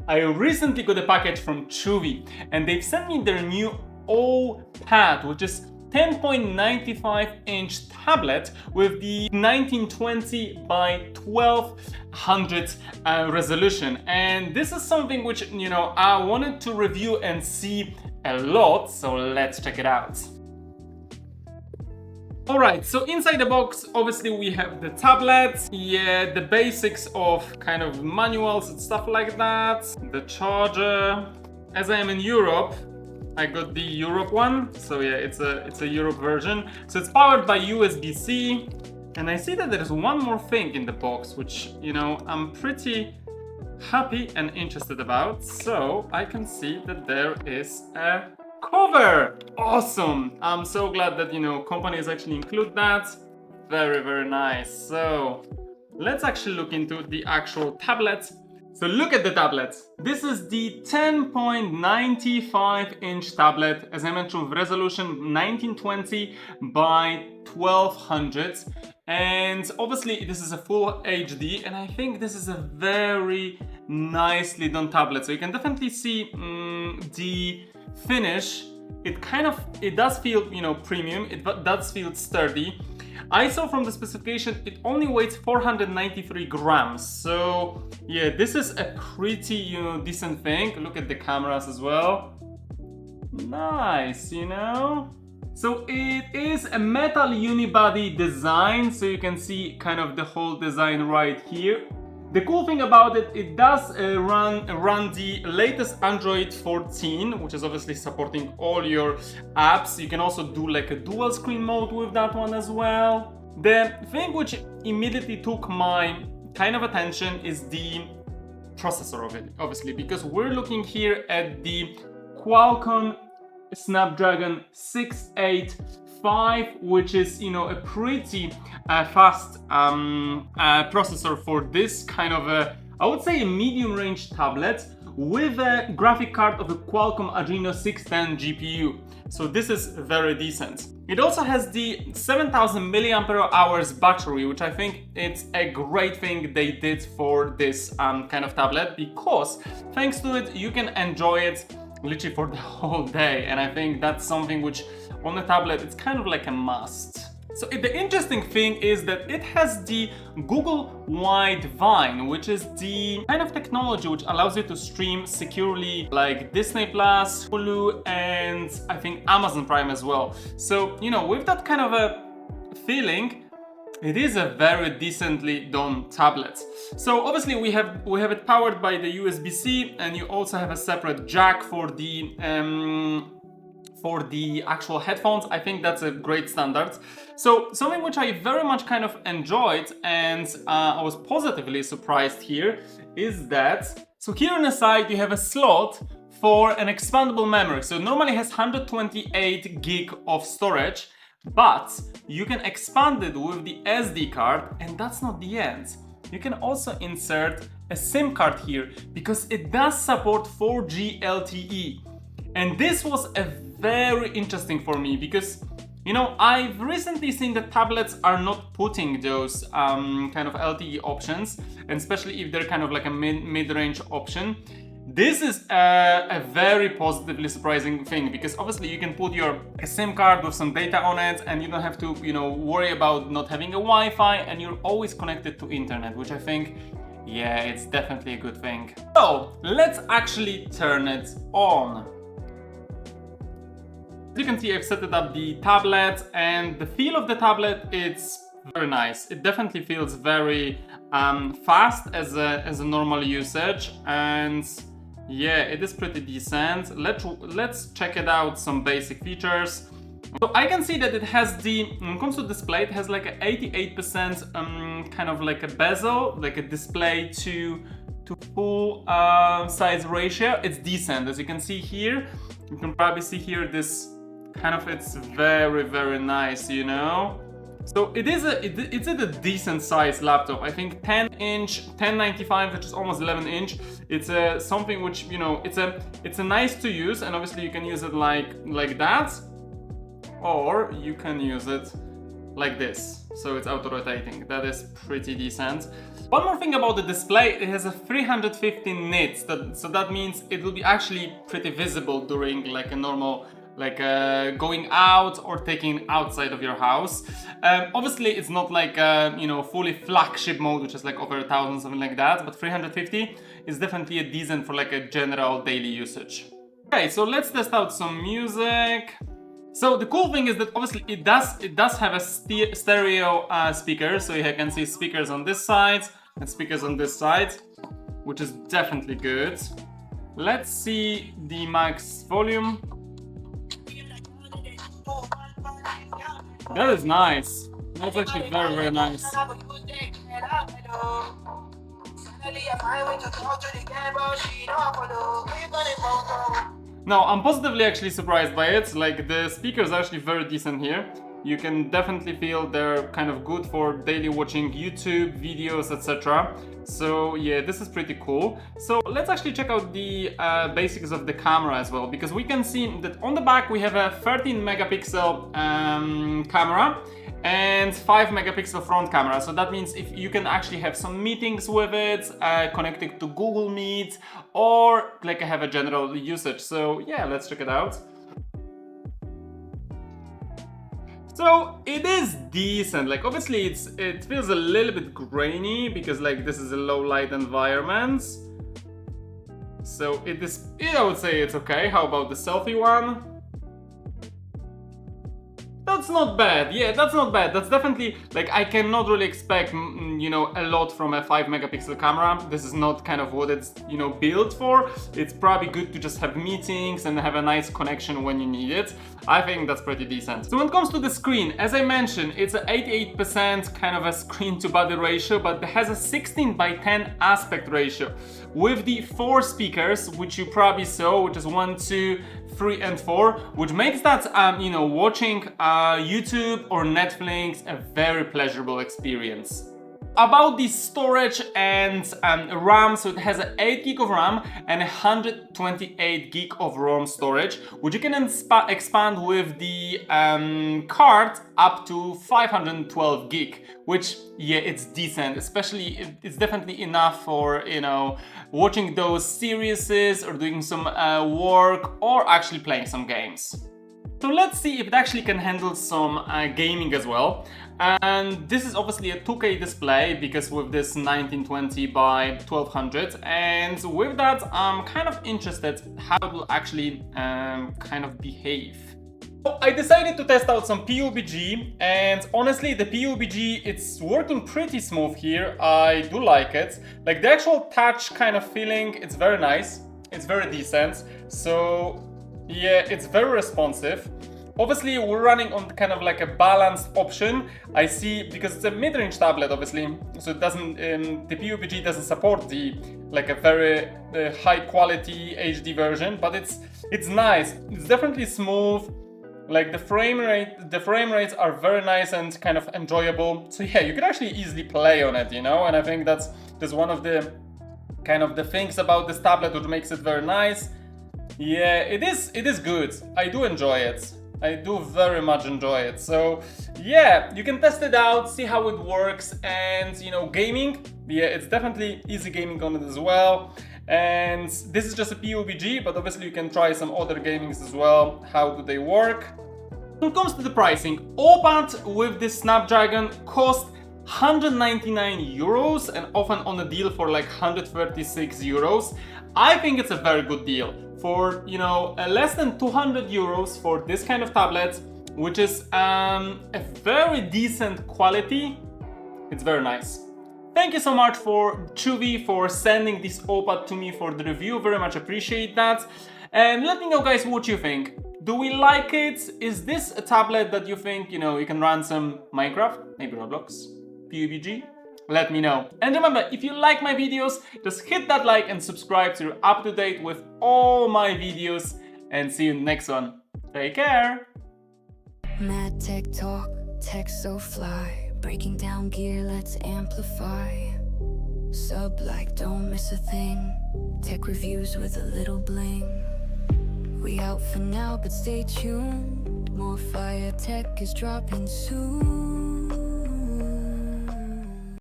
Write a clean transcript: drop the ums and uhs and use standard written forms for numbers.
I recently got a package from CHUWI and they've sent me their new AuPad, which is 10.95-inch tablet with the 1920 by 1200 resolution. And this is something which, I wanted to review and see a lot, so let's check it out. Alright, so inside the box, obviously we have the tablet, the basics of kind of manuals and stuff like that, the charger. As I am in Europe, I got the Europe one, so yeah, it's a Europe version. So it's powered by USB-C, and I see that there's one more thing in the box, which, I'm pretty happy and interested about. So I can see that there is a cover. Awesome! I'm so glad that companies actually include that. Very, very nice. So let's actually look into the actual tablet. So look at the tablet. This is the 10.95-inch tablet, as I mentioned, with resolution 1920 by 1200. And obviously this is a full HD, and I think this is a very nicely done tablet. So you can definitely see the finish. It does feel, premium. It does feel sturdy. I saw from the specification it only weighs 493 grams. So yeah, this is a pretty, decent thing. Look at the cameras as well. Nice, So it is a metal unibody design. So you can see kind of the whole design right here. The cool thing about it, it does run the latest Android 14, which is obviously supporting all your apps. You can also do like a dual screen mode with that one as well. The thing which immediately took my kind of attention is the processor of it, obviously, because we're looking here at the Qualcomm Snapdragon 685, which is, a pretty fast processor for this kind of I would say a medium range tablet with a graphic card of a Qualcomm Adreno 610 GPU. So this is very decent. It also has the 7000 mAh battery, which I think it's a great thing they did for this kind of tablet, because thanks to it you can enjoy it literally for the whole day, and I think that's something which on a tablet it's kind of like a must. So the interesting thing is that it has the Google Widevine, which is the kind of technology which allows you to stream securely like Disney Plus, Hulu, and I think Amazon Prime as well. So, with that kind of a feeling, it is a very decently done tablet. So obviously we have it powered by the USB-C, and you also have a separate jack for the actual headphones. I think that's a great standard. So something which I very much kind of enjoyed, and I was positively surprised here, is that, so here on the side you have a slot for an expandable memory. So normally it has 128 gig of storage, but you can expand it with the SD card, and that's not the end. You can also insert a SIM card here, because it does support 4G LTE. And this was a very interesting for me, because I've recently seen that tablets are not putting those kind of LTE options, and especially if they're kind of like a mid-range option. This is a very positively surprising thing, because obviously you can put your SIM card with some data on it, and you don't have to worry about not having a Wi-Fi, and you're always connected to internet, which I think, yeah, it's definitely a good thing. So let's actually turn it on. As you can see, I've set it up the tablet, and the feel of the tablet, it's very nice. It definitely feels very fast as a normal usage, and yeah, it is pretty decent. Let's check it out, some basic features. So I can see that it has when it comes to display, it has like a 88% kind of like a bezel, like a display to full size ratio. It's decent, as you can see here. You can probably see here this kind of, it's very, very nice, So it's at a decent size laptop. I think 10-inch, 1095, which is almost 11-inch. It's something which, it's a nice to use, and obviously you can use it like that, or you can use it like this. So it's auto-rotating. That is pretty decent. One more thing about the display, it has a 350 nits, so that means it will be actually pretty visible during like a normal going out or taking outside of your house. Obviously it's not like you know, fully flagship mode, which is like over 1,000, something like that, but 350 is definitely a decent for like a general daily usage. Okay, so let's test out some music. So the cool thing is that obviously it does have a stereo speaker, so you can see speakers on this side and speakers on this side, which is definitely good. Let's see the max volume. That is nice. That's actually very, very nice. Now, I'm positively actually surprised by it. Like, the speakers are actually very decent here. You can definitely feel they're kind of good for daily watching YouTube videos, etc. So yeah, this is pretty cool. So let's actually check out the basics of the camera as well, because we can see that on the back we have a 13 megapixel camera and 5 megapixel front camera. So that means if you can actually have some meetings with it, connected to Google Meet, or like have a general usage. So yeah, let's check it out. So it is decent. Like, obviously it feels a little bit grainy because like this is a low light environment. So it is, yeah, I would say it's okay. How about the selfie one? That's not bad. Yeah, that's not bad. That's definitely, like, I cannot really expect, you know, a lot from a 5 megapixel camera. This is not kind of what it's, you know, built for. It's probably good to just have meetings and have a nice connection when you need it. I think that's pretty decent. So when it comes to the screen, as I mentioned, it's an 88% kind of a screen to body ratio, but it has a 16:10 aspect ratio with the 4 speakers, which you probably saw, which is 1, 2, 3 and 4, which makes that you know, watching YouTube or Netflix a very pleasurable experience. About the storage and RAM, so it has an 8 gig of RAM and 128 gig of ROM storage, which you can expand with the card up to 512 gig, which, yeah, it's decent. Especially, it's definitely enough for, you know, watching those series or doing some work or actually playing some games. So let's see if it actually can handle some gaming as well. And this is obviously a 2K display, because with this 1920 by 1200, and with that I'm kind of interested how it will actually kind of behave. So I decided to test out some PUBG, and honestly the PUBG, it's working pretty smooth here. I do like it. Like, the actual touch kind of feeling, it's very nice. It's very decent. So yeah, it's very responsive. Obviously, we're running on kind of like a balanced option. I see, because it's a mid-range tablet, obviously, so it doesn't, the PUBG doesn't support the like a very high quality HD version, but it's nice. It's definitely smooth. Like, the frame rates are very nice and kind of enjoyable. So yeah, you could actually easily play on it, you know. And I think that's one of the kind of the things about this tablet which makes it very nice. Yeah, it is good. I do enjoy it. I do very much enjoy it. So yeah, you can test it out, see how it works, and, you know, gaming, yeah, it's definitely easy gaming on it as well. And this is just a PUBG, but obviously you can try some other gamings as well. How do they work? When it comes to the pricing, AuPad with this Snapdragon cost 199 euros and often on a deal for like 136 euros. I think it's a very good deal. For, you know, less than 200 euros for this kind of tablet, which is a very decent quality. It's very nice. Thank you so much for Chuvi for sending this AuPad to me for the review. Very much appreciate that. And let me know, guys, what you think. Do we like it? Is this a tablet that you think, you know, you can run some Minecraft, maybe Roblox, PUBG? Let me know. And remember, if you like my videos, just hit that like and subscribe so you're up to date with all my videos, and see you in the next one. Take care! MadTechTalk, tech so fly, breaking down gear, let's amplify. Sub like, don't miss a thing. Tech reviews with a little bling. We out for now, but stay tuned. More fire tech is dropping soon.